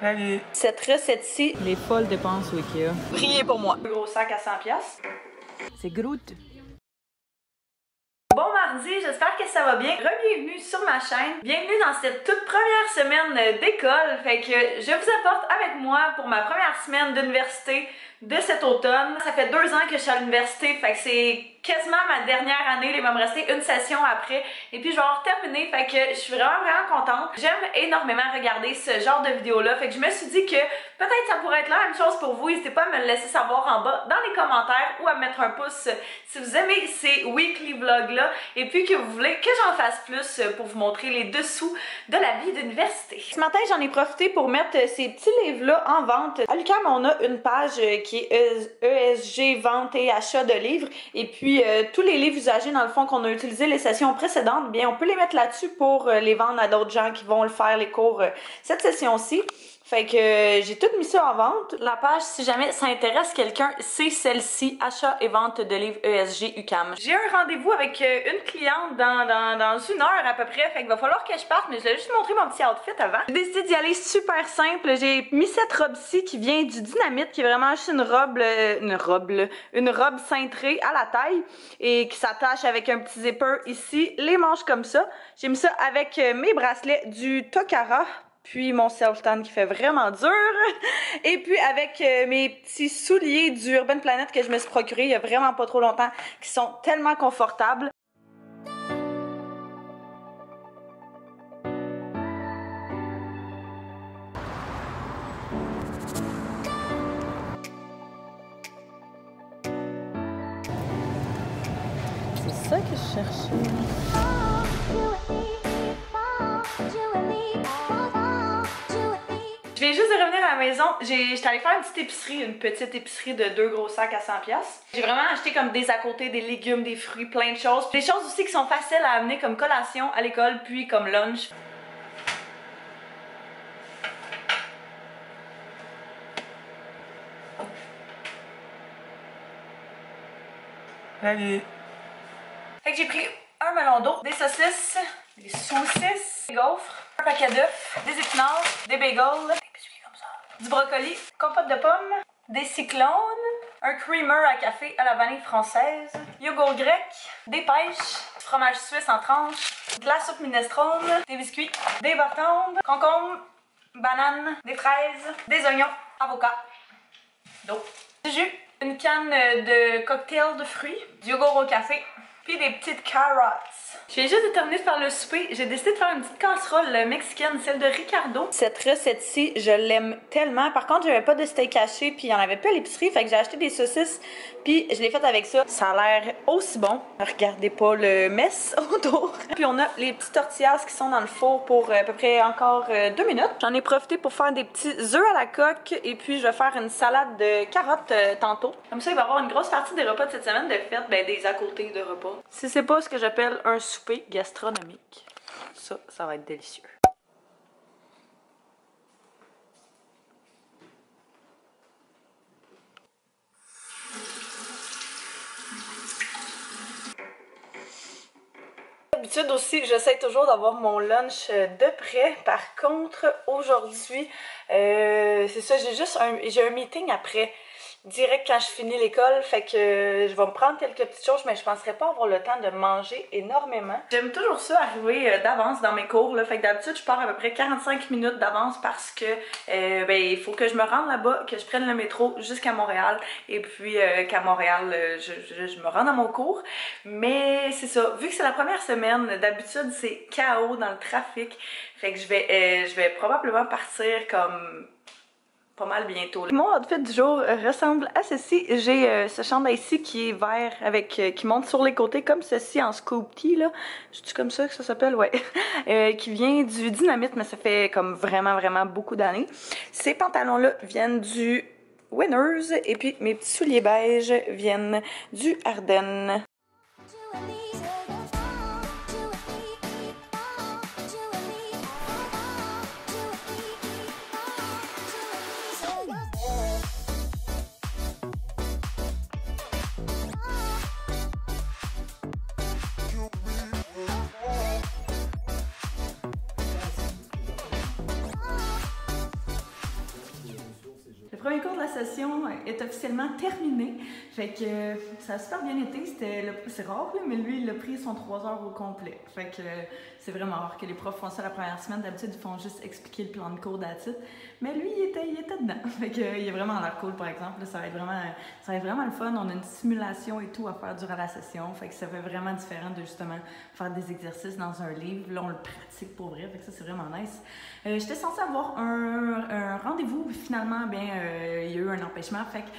Salut. Cette recette-ci, Les folles dépenses au Ikea. priez pour moi. Un gros sac à 100$. C'est Groot. Bon mardi, j'espère que ça va bien. Bienvenue sur ma chaîne. Bienvenue dans cette toute première semaine d'école. Fait que je vous apporte avec moi pour ma première semaine d'université de cet automne. Ça fait 2 ans que je suis à l'université, fait que c'est quasiment ma dernière année. Il va me rester une session après et puis je vais avoir terminé, fait que je suis vraiment contente. J'aime énormément regarder ce genre de vidéos là, fait que je me suis dit que peut-être ça pourrait être la même chose pour vous. N'hésitez pas à me le laisser savoir en bas dans les commentaires ou à mettre un pouce si vous aimez ces weekly vlogs là et puis que vous voulez que j'en fasse plus pour vous montrer les dessous de la vie d'université. Ce matin j'en ai profité pour mettre ces petits livres là en vente. À l'UQAM on a une page qui est ESG vente et achat de livres et puis tous les livres usagés dans le fond qu'on a utilisés les sessions précédentes, bien on peut les mettre là-dessus pour les vendre à d'autres gens qui vont le faire les cours cette session-ci. Fait que j'ai tout mis ça en vente. La page, si jamais ça intéresse quelqu'un, c'est celle-ci, achat et vente de livres ESG UQAM. J'ai un rendez-vous avec une cliente dans 1 heure à peu près, fait qu'il va falloir que je parte, mais je vais juste montrer mon petit outfit avant. J'ai décidé d'y aller super simple. J'ai mis cette robe-ci qui vient du Dynamite, qui est vraiment juste une robe cintrée à la taille et qui s'attache avec un petit zipper ici, les manches comme ça. J'ai mis ça avec mes bracelets du Tokara, puis mon self-tan qui fait vraiment dur, et puis avec mes petits souliers du Urban Planet que je me suis procuré il y a vraiment pas trop longtemps, qui sont tellement confortables. C'est ça que je cherchais. Je viens juste de revenir à la maison. J'étais allée faire une petite épicerie de 2 gros sacs à 100$. J'ai vraiment acheté comme des à côté, des légumes, des fruits, plein de choses. Des choses aussi qui sont faciles à amener comme collation à l'école, puis comme lunch. Salut. Fait que j'ai pris un melon d'eau, des saucisses, des gaufres, un paquet d'œufs, des épinards, des bagels, du brocoli, compote de pommes, des cyclones, un creamer à café à la vanille française, yogourt grec, des pêches, du fromage suisse en tranches, de la soupe minestrone, des biscuits, des bâtons, concombres, bananes, des fraises, des oignons, avocats, d'eau, du jus, une canne de cocktail de fruits, du yogourt au café, puis des petites carottes. Je viens juste de terminer de faire le souper. J'ai décidé de faire une petite casserole mexicaine, celle de Ricardo. Cette recette-ci, je l'aime tellement. Par contre, j'avais pas de steak haché, puis il y en avait plus à l'épicerie, fait que j'ai acheté des saucisses, puis je l'ai faite avec ça. Ça a l'air aussi bon. Regardez pas le mess autour. Puis on a les petits tortillas qui sont dans le four pour à peu près encore 2 minutes. J'en ai profité pour faire des petits œufs à la coque, et puis je vais faire une salade de carottes tantôt. Comme ça, il va y avoir une grosse partie des repas de cette semaine de fête, ben des à côté de repas. Si c'est pas ce que j'appelle un souper gastronomique, ça va être délicieux. D'habitude aussi, j'essaie toujours d'avoir mon lunch de près. Par contre, aujourd'hui, c'est ça, j'ai un meeting après. Direct quand je finis l'école, fait que je vais me prendre quelques petites choses, mais je penserais pas avoir le temps de manger énormément. J'aime toujours ça arriver d'avance dans mes cours, là, fait que d'habitude je pars à peu près 45 minutes d'avance parce que ben il faut que je me rende là-bas, que je prenne le métro jusqu'à Montréal, et puis qu'à Montréal je me rends à mon cours. Mais c'est ça, vu que c'est la première semaine, d'habitude c'est chaos dans le trafic, fait que je vais probablement partir comme pas mal bientôt. Mon outfit du jour ressemble à ceci. J'ai ce chandail-ci qui est vert avec qui monte sur les côtés comme ceci en scoop tee là. C'est comme ça que ça s'appelle, ouais. Qui vient du Dynamite, mais ça fait comme vraiment beaucoup d'années. Ces pantalons-là viennent du Winners et puis mes petits souliers beige viennent du Ardennes. premier cours de la session est officiellement terminé. Fait que ça a super bien été. C'est rare, là, mais lui, il a pris son 3 heures au complet. Fait que c'est vraiment rare que les profs font ça la première semaine. D'habitude, ils font juste expliquer le plan de cours d'attitude. Mais lui, il était dedans. Fait que il a vraiment l'air cool, par exemple. Là, ça va être vraiment le fun. On a une simulation et tout à faire durant la session. Fait que ça fait vraiment différent de justement faire des exercices dans un livre. Là, on le pratique pour vrai. Fait que ça, c'est vraiment nice. J'étais censée avoir un rendez-vous. Finalement, bien, il y a eu un empêchement. Fait que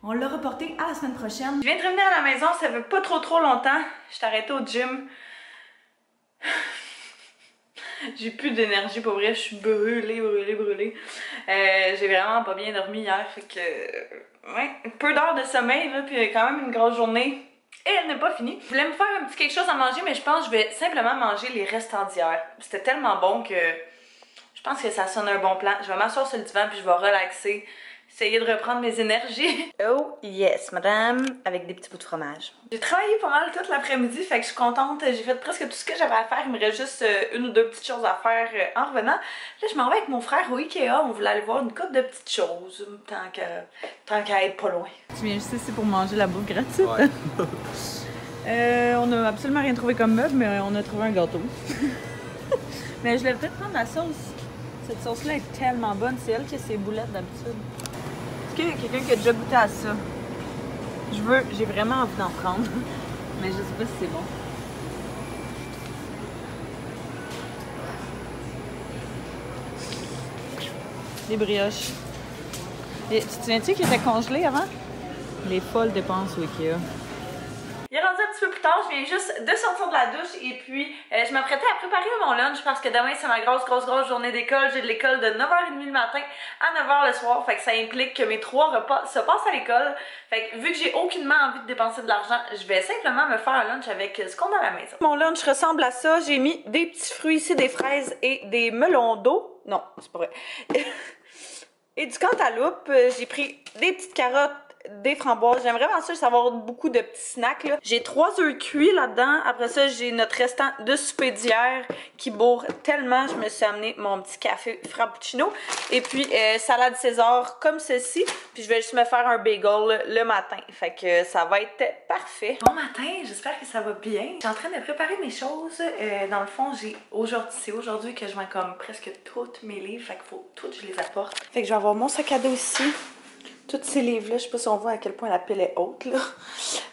on l'a reporté à la semaine prochaine. Je viens de revenir à la maison. Ça fait pas trop longtemps. Je suis arrêtée au gym. J'ai plus d'énergie pour vrai, je suis brûlée. J'ai vraiment pas bien dormi hier, fait que ouais, peu d'heures de sommeil là, puis quand même une grosse journée. Et elle n'est pas finie. Je voulais me faire un petit quelque chose à manger, mais je pense que je vais simplement manger les restants d'hier. C'était tellement bon que je pense que ça sonne un bon plan. Je vais m'asseoir sur le divan puis je vais relaxer. Essayer de reprendre mes énergies. Oh yes, madame, avec des petits bouts de fromage. J'ai travaillé pas mal toute l'après-midi, fait que je suis contente. J'ai fait presque tout ce que j'avais à faire. Il me reste juste une ou deux petites choses à faire en revenant. Là, je m'en vais avec mon frère au Ikea. On voulait aller voir une couple de petites choses, tant qu'à être pas loin. Tu viens juste ici pour manger la bouffe gratuite? Ouais. On n'a absolument rien trouvé comme meuble, mais on a trouvé un gâteau. Mais je vais peut-être prendre la sauce. Cette sauce-là est tellement bonne. C'est elle qui a ses boulettes d'habitude. Est-ce qu'il y a quelqu'un qui a déjà goûté à ça? J'ai vraiment envie d'en prendre, mais je sais pas si c'est bon. Les brioches. Et, tu te souviens-tu qu'ils étaient congelés avant? Les folles dépenses au Ikea. Il est rendu un petit peu plus tard, je viens juste de sortir de la douche et puis je m'apprêtais à préparer mon lunch parce que demain c'est ma grosse journée d'école. J'ai de l'école de 9h30 le matin à 9h le soir, fait que ça implique que mes 3 repas se passent à l'école. Fait que vu que j'ai aucunement envie de dépenser de l'argent, je vais simplement me faire un lunch avec ce qu'on a à la maison. Mon lunch ressemble à ça, j'ai mis des petits fruits ici, des fraises et des melons d'eau. Non, c'est pas vrai. Et du cantaloupe, j'ai pris des petites carottes, des framboises. J'aime vraiment ça, juste avoir beaucoup de petits snacks. J'ai 3 œufs cuits là-dedans. Après ça, j'ai notre restant de souper d'hier qui bourre tellement. Je me suis amené mon petit café frappuccino. Et puis, salade César comme ceci. Puis, je vais juste me faire un bagel le matin. Fait que ça va être parfait. Bon matin, j'espère que ça va bien. Je suis en train de préparer mes choses. Dans le fond, c'est aujourd'hui que je vends comme presque tous mes livres. Fait qu'il faut que je les apporte. Fait que je vais avoir mon sac à dos ici. Tous ces livres-là, je sais pas si on voit à quel point la pile est haute, là,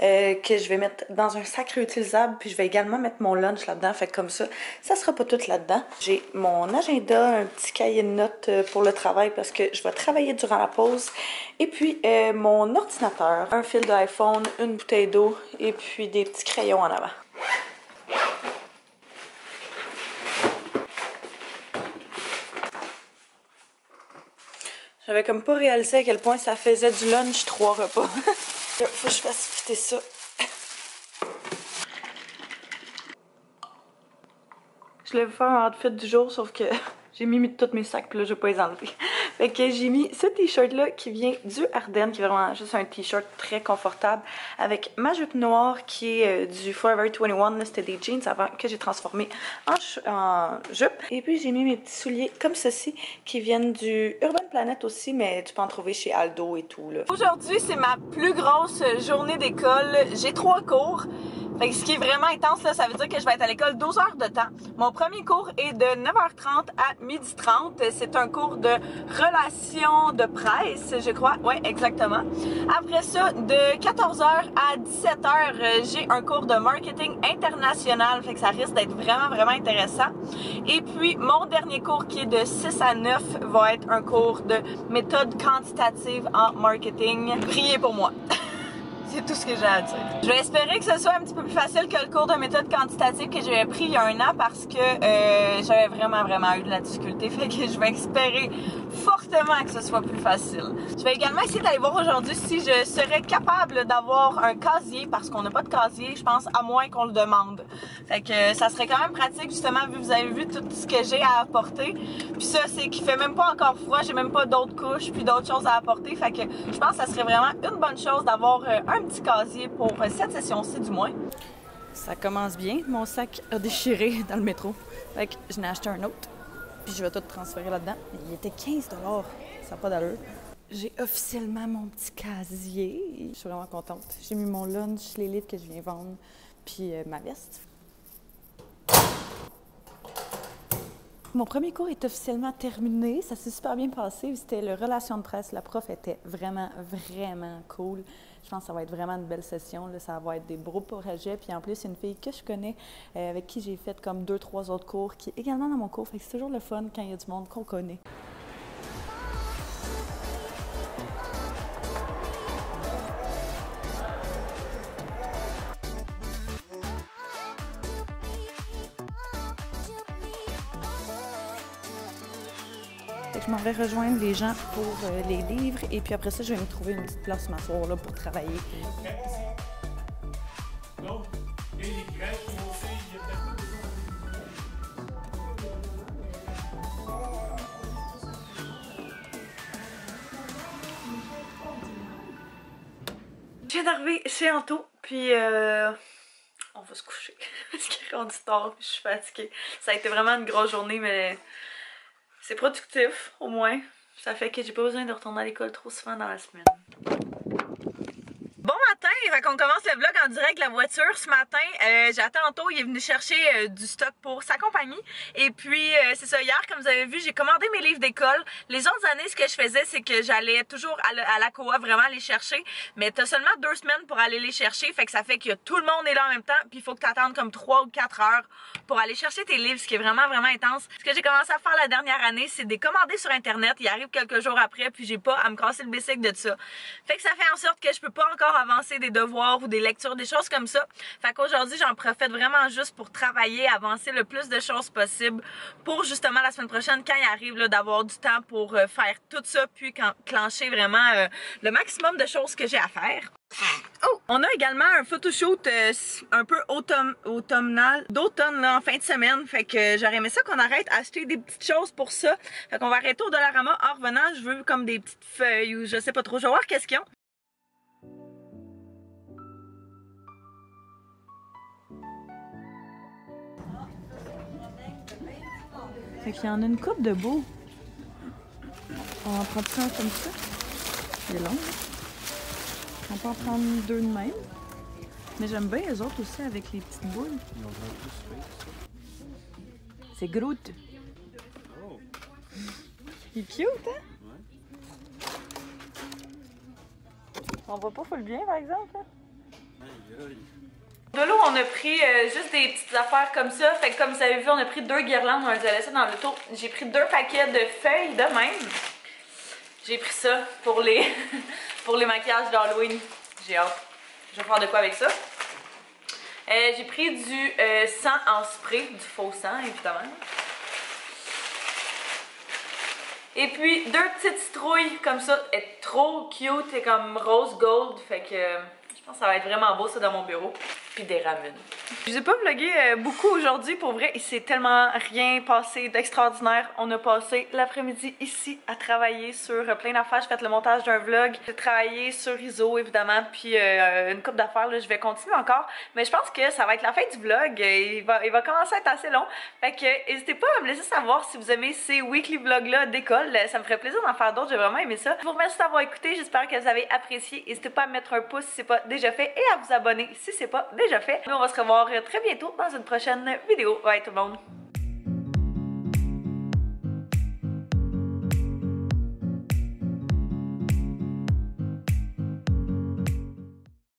que je vais mettre dans un sac réutilisable, puis je vais également mettre mon lunch là-dedans, fait que comme ça sera pas tout là-dedans. J'ai mon agenda, un petit cahier de notes pour le travail parce que je vais travailler durant la pause, et puis mon ordinateur, un fil d'iPhone, une bouteille d'eau, et puis des petits crayons en avant. J'avais comme pas réalisé à quel point ça faisait du lunch 3 repas. Faut que je fasse fitter ça. Je voulais vous faire un outfit du jour, sauf que j'ai mis tous mes sacs, puis là, je vais pas les enlever. Fait que j'ai mis ce t-shirt-là qui vient du Ardennes, qui est vraiment juste un t-shirt très confortable, avec ma jupe noire qui est du Forever 21. C'était des jeans avant que j'ai transformé en jupe. Et puis j'ai mis mes petits souliers comme ceci, qui viennent du Urban Planet aussi, mais tu peux en trouver chez Aldo et tout. Aujourd'hui, c'est ma plus grosse journée d'école. J'ai 3 cours. Fait que ce qui est vraiment intense, là, ça veut dire que je vais être à l'école 12 heures de temps. Mon premier cours est de 9h30 à 12h30. C'est un cours de relations de presse, je crois. Ouais, exactement. Après ça, de 14h à 17h, j'ai un cours de marketing international. Fait que ça risque d'être vraiment intéressant. Et puis, mon dernier cours qui est de 6 à 9 va être un cours de méthode quantitative en marketing. Priez pour moi. C'est tout ce que j'ai à dire. Je vais espérer que ce soit un petit peu plus facile que le cours de méthode quantitative que j'avais pris il y a 1 an parce que j'avais vraiment eu de la difficulté. Fait que je vais espérer fortement que ce soit plus facile. Je vais également essayer d'aller voir aujourd'hui si je serais capable d'avoir un casier parce qu'on n'a pas de casier, je pense, à moins qu'on le demande. Fait que ça serait quand même pratique justement vu que vous avez vu tout ce que j'ai à apporter. Puis ça, c'est qu'il fait même pas encore froid, j'ai même pas d'autres couches puis d'autres choses à apporter. Fait que je pense que ça serait vraiment une bonne chose d'avoir un petit casier pour cette session-ci du moins. Ça commence bien. Mon sac a déchiré dans le métro. Fait que je n'ai acheté un autre. Puis je vais tout transférer là-dedans. Il était 15 $. Ça n'a pas d'allure. J'ai officiellement mon petit casier. Je suis vraiment contente. J'ai mis mon lunch, les livres que je viens vendre, puis ma veste. Mon premier cours est officiellement terminé. Ça s'est super bien passé. C'était le relation de presse. La prof était vraiment, vraiment cool. Je pense que ça va être vraiment une belle session. Là. Ça va être des beaux projets. Puis en plus, il y a une fille que je connais, avec qui j'ai fait comme 2-3 autres cours, qui est également dans mon cours. Fait que c'est toujours le fun quand il y a du monde qu'on connaît. Je m'en vais rejoindre les gens pour les livres et puis après ça, je vais me trouver une petite place m'asseoir là pour travailler. Je viens d'arriver chez Anto, puis on va se coucher parce qu'il est rendu tard, je suis fatiguée. Ça a été vraiment une grosse journée, mais c'est productif, au moins. Ça fait que j'ai pas besoin de retourner à l'école trop souvent dans la semaine. Bon matin, fait qu'on commence le vlog en direct de la voiture ce matin. J'attends Anto, il est venu chercher du stock pour sa compagnie. Et puis c'est ça, hier comme vous avez vu, j'ai commandé mes livres d'école. Les autres années, ce que je faisais, c'est que j'allais toujours à la coop vraiment les chercher. Mais t'as seulement 2 semaines pour aller les chercher, fait que ça fait que tout le monde est là en même temps. Puis il faut que t'attendes comme 3 ou 4 heures pour aller chercher tes livres, ce qui est vraiment, vraiment intense. Ce que j'ai commencé à faire la dernière année, c'est de les commander sur internet. Il arrive quelques jours après, puis j'ai pas à me casser le bicycle de ça. Fait que ça fait en sorte que je peux pas encore avancer des devoirs ou des lectures, des choses comme ça. Fait qu'aujourd'hui, j'en profite vraiment juste pour travailler, avancer le plus de choses possible pour justement la semaine prochaine, quand il arrive d'avoir du temps pour faire tout ça, puis clencher vraiment le maximum de choses que j'ai à faire. Oh! On a également un photoshoot un peu automnal, d'automne en fin de semaine. Fait que j'aurais aimé ça qu'on arrête d'acheter des petites choses pour ça. Fait qu'on va arrêter au Dollarama. En revenant, je veux comme des petites feuilles ou je sais pas trop. Je vais voir qu'est-ce qu'ils ont. Fait qu'il y en a une coupe de beaux. On va en prendre un comme ça. Il est long. On peut en prendre 2 de même. Mais j'aime bien les autres aussi avec les petites boules. C'est Groot. Il est cute, hein? On voit pas full bien, par exemple. Hein? De l'eau, on a pris juste des petites affaires comme ça. Fait que comme vous avez vu, on a pris 2 guirlandes, on les a laissées dans l'auto. J'ai pris 2 paquets de feuilles de même. J'ai pris ça pour les pour les maquillages d'Halloween. J'ai hâte. Je vais faire de quoi avec ça. J'ai pris du sang en spray, du faux sang évidemment. Et puis 2 petites citrouilles comme ça. Elle est trop cute, c'est comme rose gold. Fait que je pense que ça va être vraiment beau ça dans mon bureau. Puis des ramen. Je vous ai pas vlogué beaucoup aujourd'hui, pour vrai, il s'est tellement rien passé d'extraordinaire. On a passé l'après-midi ici à travailler sur plein d'affaires. J'ai fait le montage d'un vlog, j'ai travaillé sur ISO évidemment, puis une couple d'affaires, je vais continuer encore. Mais je pense que ça va être la fin du vlog, il va commencer à être assez long. Fait que n'hésitez pas à me laisser savoir si vous aimez ces weekly vlogs-là d'école. Ça me ferait plaisir d'en faire d'autres, j'ai vraiment aimé ça. Je vous remercie d'avoir écouté, j'espère que vous avez apprécié. N'hésitez pas à mettre un pouce si c'est pas déjà fait et à vous abonner si c'est pas déjà fait. Nous on va se revoir très bientôt dans une prochaine vidéo. Bye tout le monde!